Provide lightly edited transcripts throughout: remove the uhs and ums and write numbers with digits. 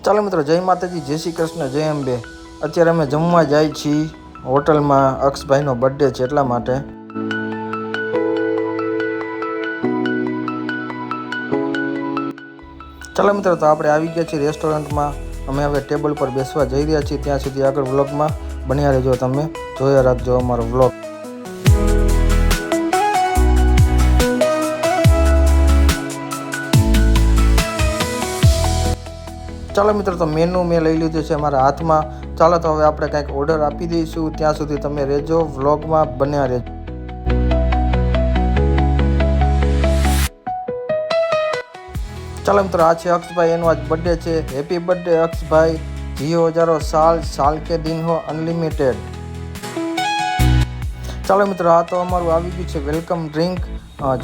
ચાલો મિત્રો, જય માતાજી, જય શ્રી કૃષ્ણ, જય અંબે. અત્યારે અમે જમવા જાય છીએ હોટલમાં. અક્ષભાઈનો બર્થડે છે એટલા માટે. ચાલો મિત્રો, તો આપણે આવી ગયા છીએ રેસ્ટોરન્ટમાં. અમે હવે ટેબલ પર બેસવા જઈ રહ્યા છીએ. ત્યાં સુધી આગળ વ્લોગમાં બન્યા રહેજો. તમે જોયા રાખજો અમારો વ્લોગ. ચાલો મિત્રો, તો મેનુ મેં લઈ લીધું છે મારા હાથમાં. ચાલો તો હવે આપણે કંઈક ઓર્ડર આપી દઈશું. ત્યાં સુધી તમે રહેજો વ્લોગમાં, બન્યા રહેજો. ચાલો મિત્રો, આ છે અક્ષભાઈ, એનો આજ બર્થડે છે. હેપી બર્થડે અક્ષભાઈ, જીઓ હજારો સાલ, સાલ કે દિન હો અનલિમિટેડ. ચાલો મિત્રો, આ તો અમારું આવી ગયું છે વેલકમ ડ્રિંક.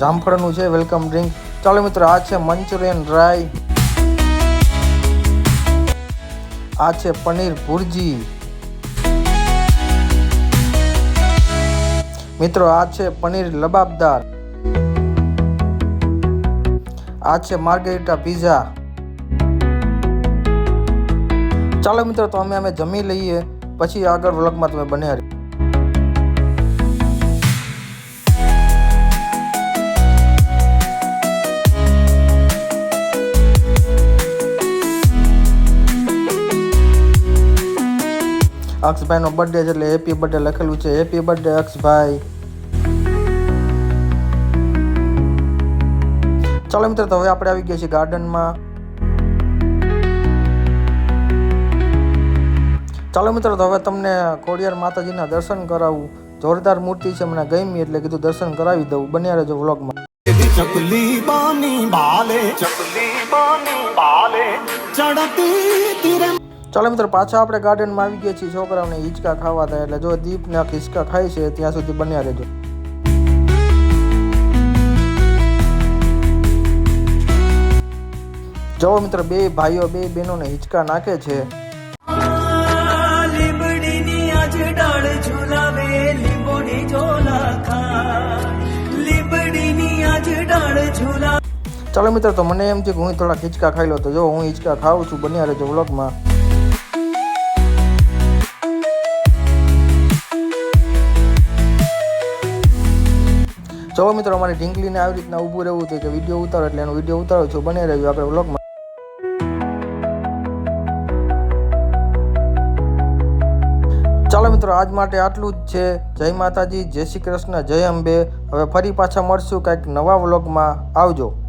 જામફળનું છે વેલકમ ડ્રિંક. ચાલો મિત્રો, આ છે મંચુરિયન ડ્રાય. આ છે પનીર ભુરજી. મિત્રો, આ છે પનીર લબાબદાર. આ છે માર્ગેરિટા પિઝા. ચાલો મિત્રો, તો અમે જમી લઈએ, પછી આગળ વ્લોગમાં તમે બન્યા રહો. અક્ષભાઈનો બર્થડે છે એટલે હેપી બર્થડે લખેલું છે. હેપી બર્થડે અક્ષભાઈ. ચાલો મિત્રો, તો હવે આપણે આવી ગયા છીએ ગાર્ડનમાં. ચાલો મિત્રો, તો હવે તમને ખોડિયાર માતાજીના દર્શન કરાવું. જોરદાર મૂર્તિ છે, મને ગમી એટલે કીધું દર્શન કરાવી દઉં. બન્યા રહેજો વ્લોગમાં. ચકલી બાની બાલે, ચકલી બાની બાલે ચડતી તીરે. ચાલો મિત્રો, પાછા આપણે ગાર્ડનમાં આવી ગયા છીએ. છોકરાઓને હિંચકા ખાવા થાય એટલે જો દીપને હિંચકા ખાય છે ત્યાં સુધી બન્યા રહેજો. જો મિત્રો, બે ભાઈઓ બે બહેનોને હિંચકા નાખે છે. લીંબડીની આજ ડાળ ઝુલાવે, લીંબોડી ઝોલા ખા, લીંબડીની આજ ડાળ ઝુલાવે. ચાલો મિત્રો, તો મને એમ છે કે હું થોડા હિંચકા ખાઈ લો. તો જો હું હિંચકા ખાઉં છું. બન્યા રહેજો વ્લોગમાં. જો મિત્રો, અમારી ઢીંગલીને આવી રીતના ઊભું રહેવું હતું કે વિડીયો ઉતારો, એટલે એનો વિડીયો ઉતારો છું. બને રહેજો આપણે વ્લોગમાં. ચાલો મિત્રો, આજ માટે આટલું જ છે. જય માતાજી, જય શ્રી કૃષ્ણ, જય અંબે. હવે ફરી પાછા મળશું કંઈક નવા વ્લોગમાં. આવજો.